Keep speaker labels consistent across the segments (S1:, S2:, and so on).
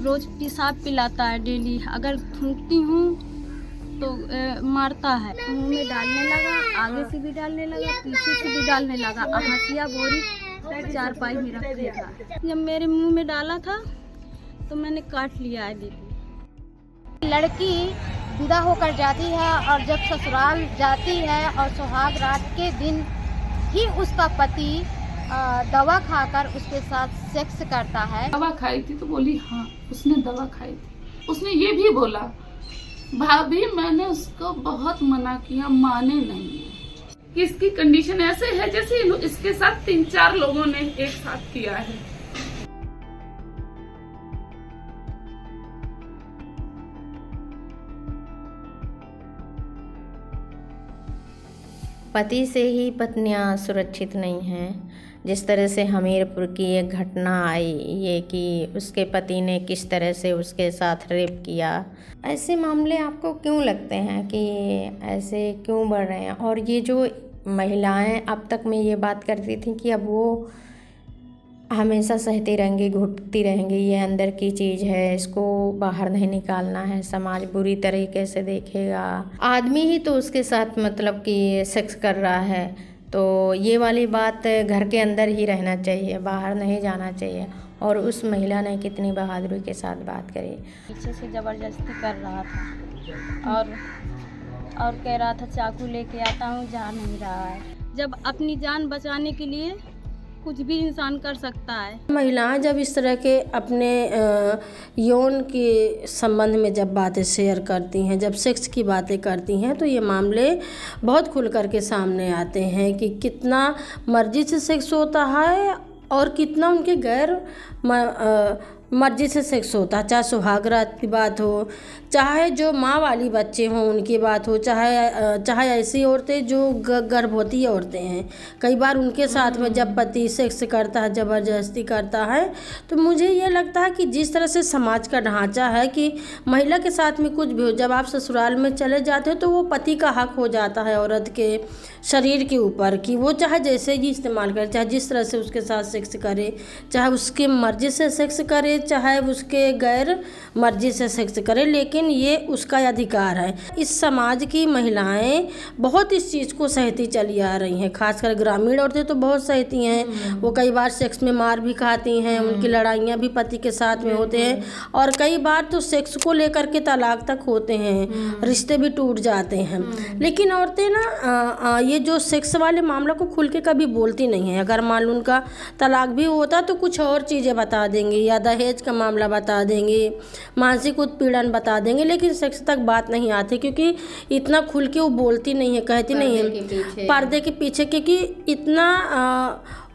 S1: रोज पेशाब पिलाता है डेली। अगर थूकती हूँ तो मारता है। मुंह में डालने लगा, आगे से भी डालने लगा, पीछे से भी डालने लगा। हंसिया बोरी चारपाई में रखा था। जब मेरे मुंह में डाला था तो मैंने काट लिया है दीदी।
S2: लड़की विदा होकर जाती है और जब ससुराल जाती है और सुहाग रात के दिन ही उसका पति दवा खाकर उसके साथ सेक्स करता है।
S3: दवा खाई थी तो बोली हाँ उसने दवा खाई थी। उसने ये भी बोला भाभी मैंने उसको बहुत मना किया, माने नहीं। इसकी कंडीशन ऐसे है जैसे इसके साथ 3-4 लोगों ने एक साथ किया है।
S4: पति से ही पत्नियां सुरक्षित नहीं हैं। जिस तरह से हमीरपुर की एक घटना आई, ये कि उसके पति ने किस तरह से उसके साथ रेप किया, ऐसे मामले आपको क्यों लगते हैं कि ऐसे क्यों बढ़ रहे हैं? और ये जो महिलाएं अब तक में ये बात करती थी कि अब वो हमेशा सहती रहेंगी, घुटती रहेंगी, ये अंदर की चीज़ है, इसको बाहर नहीं निकालना है, समाज बुरी तरीके से देखेगा। आदमी ही तो उसके साथ मतलब कि सेक्स कर रहा है, तो ये वाली बात घर के अंदर ही रहना चाहिए, बाहर नहीं जाना चाहिए। और उस महिला ने कितनी बहादुरी के साथ बात करी।
S1: पीछे से ज़बरदस्ती कर रहा था और कह रहा था चाकू लेके आता हूँ, जा नहीं रहा है। जब अपनी जान बचाने के लिए कुछ भी इंसान कर सकता है।
S5: महिलाएं जब इस तरह के अपने यौन के संबंध में जब बातें शेयर करती हैं, जब सेक्स की बातें करती हैं, तो ये मामले बहुत खुल कर के सामने आते हैं कि कितना मर्जी से सेक्स होता है और कितना उनके गैर मर्जी से सेक्स होता है। चाहे सुहागरात की बात हो, चाहे जो माँ वाली बच्चे हों उनकी बात हो, चाहे ऐसी औरतें जो गर्भवती औरतें हैं, कई बार उनके साथ में जब पति सेक्स करता है, ज़बरदस्ती करता है, तो मुझे ये लगता है कि जिस तरह से समाज का ढांचा है कि महिला के साथ में कुछ भी हो, जब आप ससुराल में चले जाते हो तो वो पति का हक हो जाता है औरत के शरीर के ऊपर कि वो चाहे जैसे ही इस्तेमाल करे, चाहे जिस तरह से उसके साथ सेक्स करे, चाहे उसके मर्जी से सेक्स करे, चाहे उसके गैर मर्जी से सेक्स करे, लेकिन ये उसका अधिकार है। इस समाज की महिलाएं बहुत इस चीज़ को सहती चली आ रही हैं, खासकर ग्रामीण औरतें तो बहुत सहती हैं। वो कई बार सेक्स में मार भी खाती हैं, उनकी लड़ाइयाँ भी पति के साथ में होते हैं और कई बार तो सेक्स को लेकर के तलाक तक होते हैं, रिश्ते भी टूट जाते हैं। लेकिन औरतें ना ये जो सेक्स वाले मामला को खुल के कभी बोलती नहीं है। अगर मान लो उनका तलाक भी होता तो कुछ और चीज़ें बता देंगे, या दहेज का मामला बता देंगे, मानसिक उत्पीड़न बता देंगे, लेकिन सेक्स तक बात नहीं आती क्योंकि इतना खुल के वो बोलती नहीं है, कहती नहीं है पर्दे के पीछे, क्योंकि इतना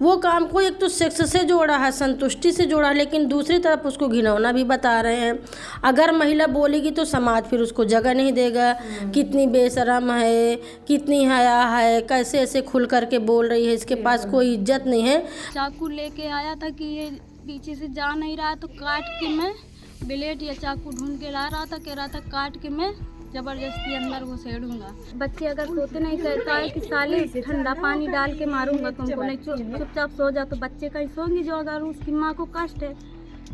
S5: वो काम को एक तो सेक्स से जोड़ा है, संतुष्टि से जोड़ा है, लेकिन दूसरी तरफ उसको घिनौना भी बता रहे हैं। अगर महिला बोलेगी तो समाज फिर उसको जगह नहीं देगा, कितनी बेशरम है, कितनी हया है, कैसे ऐसे खुल करके बोल रही है, इसके पास कोई इज्जत नहीं है।
S1: चाकू लेके आया था कि ये पीछे से जा नहीं रहा तो काट के मैं ब्लेड या चाकू ढूंढ के ला रहा था, कह रहा था काट के मैं जबरदस्ती अंदर घुसेड़ूंगा। बच्चे अगर सोते नहीं, कहता है कि साले ठंडा पानी डाल के मारूंगा तुमको, नहीं चुपचाप सो जा। तो बच्चे कहीं सोंगी जो अगर उसकी माँ को कष्ट है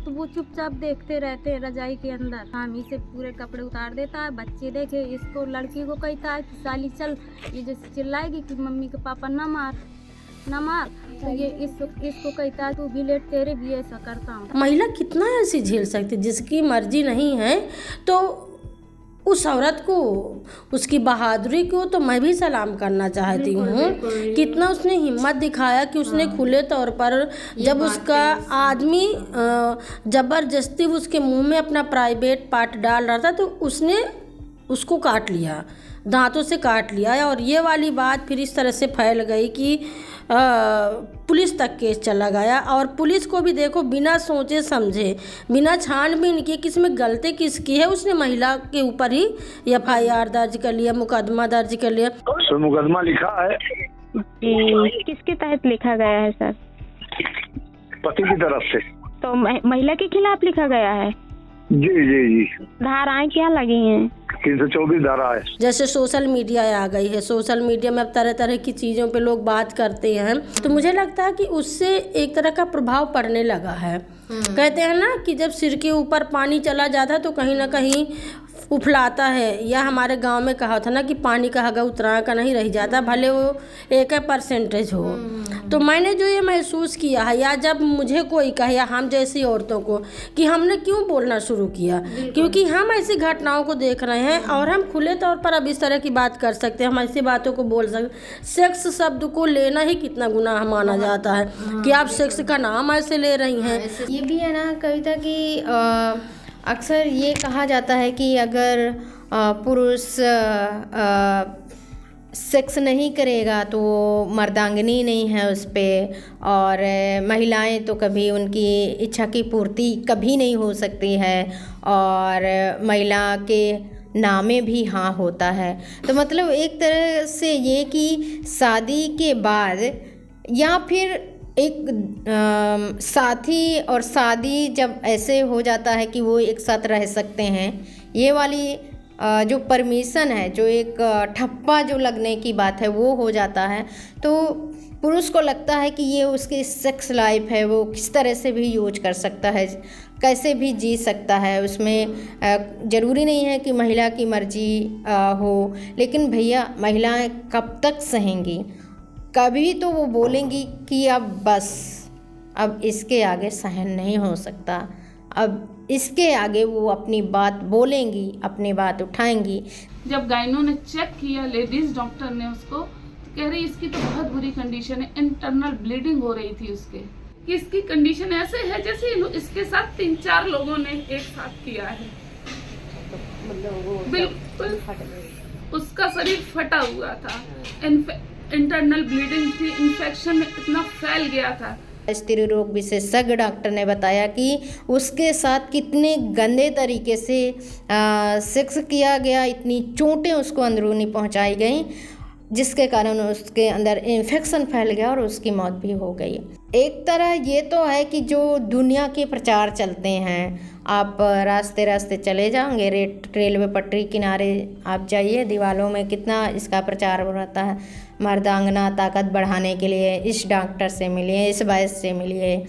S1: तो वो चुपचाप देखते रहते हैं रजाई के अंदर। हामी से पूरे कपड़े उतार देता है, बच्चे देखे, इसको लड़की को कहता है कि साली चल, ये जैसे चिल्लाएगी कि मम्मी के पापा ना मार, तो ये इसको कहता है तू भी लेट, तेरे भी ऐसा करता हूँ।
S5: महिला कितना ऐसी झेल सकती, जिसकी मर्जी नहीं है तो उस औरत को, उसकी बहादुरी को तो मैं भी सलाम करना चाहती हूँ। कितना उसने हिम्मत दिखाया कि उसने खुले तौर पर जब उसका आदमी ज़बरदस्ती उसके मुंह में अपना प्राइवेट पार्ट डाल रहा था तो उसने उसको काट लिया, दांतों से काट लिया। और ये वाली बात फिर इस तरह से फैल गई कि पुलिस तक केस चला गया। और पुलिस को भी देखो बिना सोचे समझे, बिना छानबीन किए कि इसमें गलती किसकी है, उसने महिला के ऊपर ही FIR दर्ज कर लिया, मुकदमा दर्ज कर लिया।
S6: तो मुकदमा लिखा है
S7: किसके तहत लिखा गया है सर?
S6: पति की तरफ से।
S7: तो महिला के खिलाफ लिखा गया है?
S6: जी जी जी।
S7: धाराएं क्या लगी हैं?
S6: 324 धारा है।
S5: जैसे सोशल मीडिया आ गई है, सोशल मीडिया में अब तरह तरह की चीज़ों पे लोग बात करते हैं, तो मुझे लगता है कि उससे एक तरह का प्रभाव पड़ने लगा है। कहते हैं ना कि जब सिर के ऊपर पानी चला जाता है तो कहीं ना कहीं उफलाता है, या हमारे गांव में कहा था ना कि पानी का हगा उतरा का नहीं रह जाता, भले वो 1% हो। तो मैंने जो ये महसूस किया है, या जब मुझे कोई कहे या हम जैसी औरतों को, कि हमने क्यों बोलना शुरू किया, क्योंकि हम ऐसी घटनाओं को देख रहे हैं और हम खुले तौर पर अब इस तरह की बात कर सकते हैं, हम ऐसी बातों को बोल सकते। सेक्स शब्द को लेना ही कितना गुनाह माना जाता है कि आप सेक्स का नाम ऐसे ले रही हैं।
S4: ये भी है ना कविता की अक्सर ये कहा जाता है कि अगर पुरुष सेक्स नहीं करेगा तो वो मर्दांगनी नहीं है उस पर, और महिलाएं तो कभी उनकी इच्छा की पूर्ति कभी नहीं हो सकती है, और महिला के नामे भी हाँ होता है। तो मतलब एक तरह से ये कि शादी के बाद या फिर एक साथी और शादी जब ऐसे हो जाता है कि वो एक साथ रह सकते हैं, ये वाली जो परमिशन है, जो एक ठप्पा जो लगने की बात है वो हो जाता है, तो पुरुष को लगता है कि ये उसकी सेक्स लाइफ है, वो किस तरह से भी यूज कर सकता है, कैसे भी जी सकता है। उसमें ज़रूरी नहीं है कि महिला की मर्जी हो, लेकिन भैया महिलाएं कब तक सहेंगी? कभी तो वो बोलेंगी कि अब बस, अब इसके आगे सहन नहीं हो सकता, अब इसके आगे वो अपनी बात बोलेंगी, अपनी बात उठाएंगी।
S3: जब गाइनो ने चेक किया, लेडीज डॉक्टर ने उसको, तो कह रही इसकी तो बहुत बुरी कंडीशन है, इंटरनल ब्लीडिंग हो रही थी उसके, कि इसकी कंडीशन ऐसे है जैसे इसके साथ 3-4 लोगों ने एक साथ किया है। बिल्कुल उसका शरीर फटा हुआ था, इंटरनल ब्लीडिंग थी, इन्फेक्शन इतना फैल गया था।
S4: स्त्री रोग विशेषज्ञ डॉक्टर ने बताया कि उसके साथ कितने गंदे तरीके से सेक्स किया गया, इतनी चोटें उसको अंदरूनी पहुंचाई गई, जिसके कारण उसके अंदर इन्फेक्शन फैल गया और उसकी मौत भी हो गई। एक तरह ये तो है कि जो दुनिया के प्रचार चलते हैं, आप रास्ते रास्ते चले जाओगे, रेलवे पटरी किनारे आप जाइए, दीवारों में कितना इसका प्रचार हो रहता है, मर्दांगना ताकत बढ़ाने के लिए इस डॉक्टर से मिलिए, इस वैद्य से मिलिए,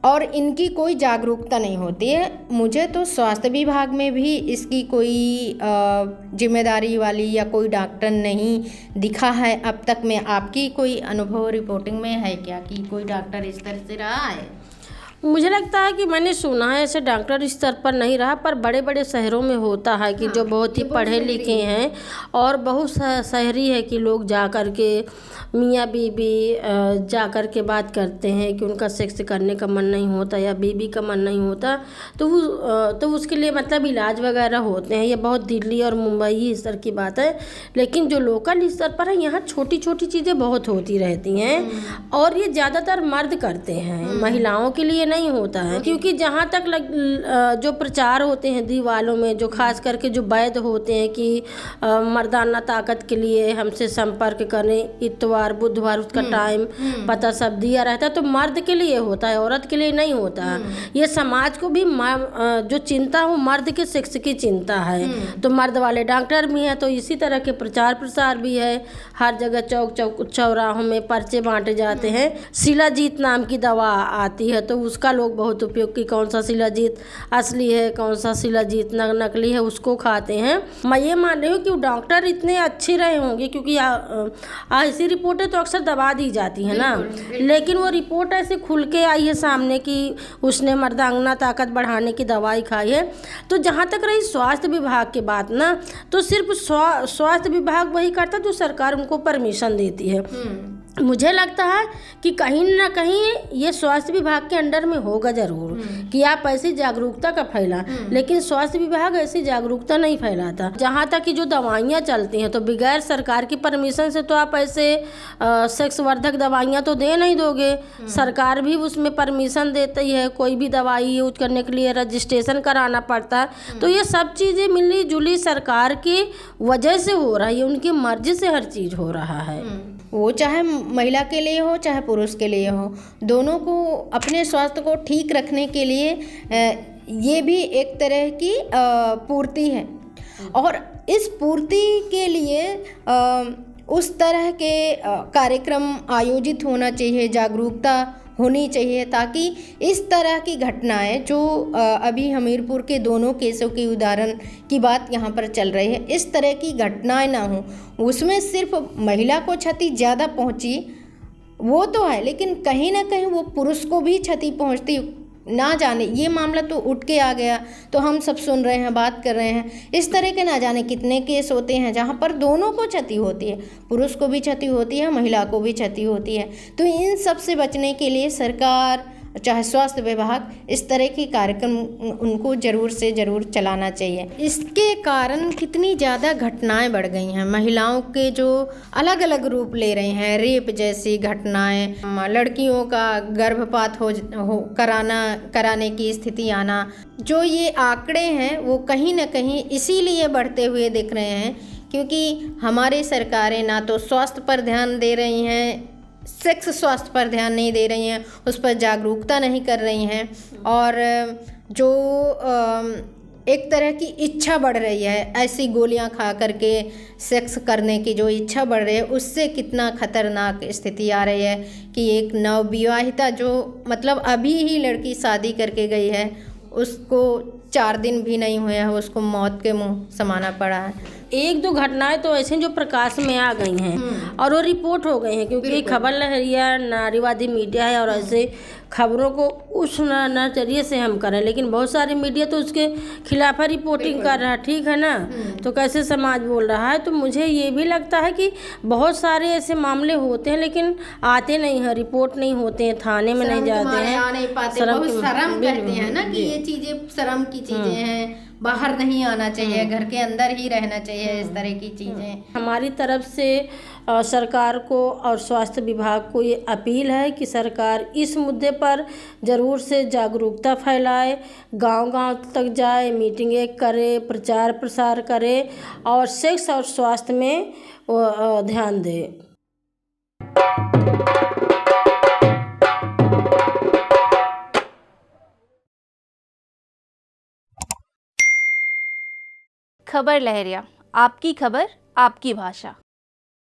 S4: और इनकी कोई जागरूकता नहीं होती है। मुझे तो स्वास्थ्य विभाग में भी इसकी कोई जिम्मेदारी वाली या कोई डॉक्टर नहीं दिखा है अब तक में। आपकी कोई अनुभव रिपोर्टिंग में है क्या कि कोई डॉक्टर इस तरह से रहा है?
S5: मुझे लगता है कि मैंने सुना है ऐसे डॉक्टर इस स्तर पर नहीं रहा, पर बड़े बड़े शहरों में होता है कि जो बहुत ही पढ़े लिखे हैं और बहुत शहरी है कि लोग जा कर के मियाँ बीबी जा कर के बात करते हैं कि उनका सेक्स करने का मन नहीं होता या बीबी का मन नहीं होता, तो उसके लिए मतलब इलाज वगैरह होते हैं। ये बहुत दिल्ली और मुंबई स्तर की बात है, लेकिन जो लोकल स्तर पर है यहाँ छोटी छोटी चीज़ें बहुत होती रहती हैं, और ये ज़्यादातर मर्द करते हैं, महिलाओं के लिए नहीं होता है। क्योंकि जहाँ तक जो प्रचार होते हैं दीवालों में, जो खास करके जो वैद्य होते हैं कि मर्दाना ताकत के लिए हमसे संपर्क करें, इतवार बुधवार उसका टाइम पता सब दिया रहता है, तो मर्द के लिए होता है, औरत के लिए नहीं होता है। ये समाज को भी जो चिंता हो मर्द के सेक्स की चिंता है, तो मर्द वाले डॉक्टर भी हैं, तो इसी तरह के प्रचार प्रसार भी है। हर जगह चौक चौक चौराहों में पर्चे बांटे जाते हैं। शिलाजीत नाम की दवा आती है, तो उसका लोग बहुत उपयोग की, कौन सा शिलाजीत असली है, कौन सा शिलाजीत नकली है, उसको खाते हैं। मैं ये मान रही हूँ कि डॉक्टर इतने अच्छे रहे होंगे, क्योंकि ऐसी रिपोर्टें तो अक्सर दबा दी जाती है ना, लेकिन वो रिपोर्ट ऐसे खुल के आई है सामने कि उसने मर्दांगना ताकत बढ़ाने की दवाई खाई है। तो जहाँ तक रही स्वास्थ्य विभाग की बात ना, तो सिर्फ स्वास्थ्य विभाग वही करता जो सरकार उनको परमिशन देती है। मुझे लगता है कि कहीं ना कहीं ये स्वास्थ्य विभाग के अंडर में होगा ज़रूर कि आप ऐसी जागरूकता का फैला, लेकिन स्वास्थ्य विभाग ऐसी जागरूकता नहीं फैलाता। जहाँ तक कि जो दवाइयाँ चलती हैं, तो बगैर सरकार की परमिशन से तो आप ऐसे सेक्स वर्धक दवाइयाँ तो दे नहीं दोगे। सरकार भी उसमें परमिशन देती है, कोई भी दवाई यूज करने के लिए रजिस्ट्रेशन कराना पड़ता है। तो ये सब चीज़ें मिली जुली सरकार की वजह से हो रहा है, उनकी मर्जी से हर चीज़ हो रहा है।
S4: वो चाहे महिला के लिए हो चाहे पुरुष के लिए हो, दोनों को अपने स्वास्थ्य को ठीक रखने के लिए ये भी एक तरह की पूर्ति है। और इस पूर्ति के लिए उस तरह के कार्यक्रम आयोजित होना चाहिए, जागरूकता होनी चाहिए, ताकि इस तरह की घटनाएं जो अभी हमीरपुर के दोनों केसों की उदाहरण की बात यहाँ पर चल रही है, इस तरह की घटनाएं ना हो। उसमें सिर्फ महिला को क्षति ज़्यादा पहुँची वो तो है, लेकिन कहीं ना कहीं वो पुरुष को भी क्षति पहुँचती ना जाने। ये मामला तो उठ के आ गया, तो हम सब सुन रहे हैं, बात कर रहे हैं। इस तरह के ना जाने कितने केस होते हैं जहाँ पर दोनों को क्षति होती है, पुरुष को भी क्षति होती है, महिला को भी क्षति होती है। तो इन सब से बचने के लिए सरकार चाहे स्वास्थ्य विभाग इस तरह के कार्यक्रम उनको ज़रूर से ज़रूर चलाना चाहिए। इसके कारण कितनी ज़्यादा घटनाएं बढ़ गई हैं, महिलाओं के जो अलग अलग रूप ले रहे हैं, रेप जैसी घटनाएं, लड़कियों का गर्भपात कराने की स्थिति आना, जो ये आंकड़े हैं वो कहीं ना कहीं इसीलिए बढ़ते हुए दिख रहे हैं क्योंकि हमारी सरकारें ना तो स्वास्थ्य पर ध्यान दे रही हैं, सेक्स स्वास्थ्य पर ध्यान नहीं दे रही हैं, उस पर जागरूकता नहीं कर रही हैं, और जो एक तरह की इच्छा बढ़ रही है, ऐसी गोलियां खा करके सेक्स करने की जो इच्छा बढ़ रही है, उससे कितना खतरनाक स्थिति आ रही है कि एक नवविवाहिता जो मतलब अभी ही लड़की शादी करके गई है, उसको 4 दिन भी नहीं हुए हैं, उसको मौत के मुंह समाना पड़ा है।
S5: एक दो घटनाएं तो ऐसी जो प्रकाश में आ गई हैं और वो रिपोर्ट हो गई हैं, क्योंकि खबर लहरिया नारीवादी मीडिया है और ऐसे खबरों को उस नजरिए से हम करें, लेकिन बहुत सारी मीडिया तो उसके खिलाफ रिपोर्टिंग कर रहा है, ठीक है ना। तो कैसे समाज बोल रहा है। तो मुझे ये भी लगता है कि बहुत सारे ऐसे मामले होते हैं लेकिन आते नहीं हैं, रिपोर्ट नहीं होते हैं, थाने में नहीं जाते हैं,
S4: आ नहीं पाते, बहुत शर्म करते हैं ना कि ये चीज़ें शर्म की चीज़ें हैं, बाहर नहीं आना चाहिए, घर के अंदर ही रहना चाहिए, इस तरह की चीज़ें।
S5: हमारी तरफ से सरकार को और स्वास्थ्य विभाग को ये अपील है कि सरकार इस मुद्दे पर ज़रूर से जागरूकता फैलाए, गांव-गांव तक जाए, मीटिंगें करे, प्रचार प्रसार करे और सेक्स और स्वास्थ्य में ध्यान दे।
S8: खबर लहरिया, आपकी खबर आपकी भाषा।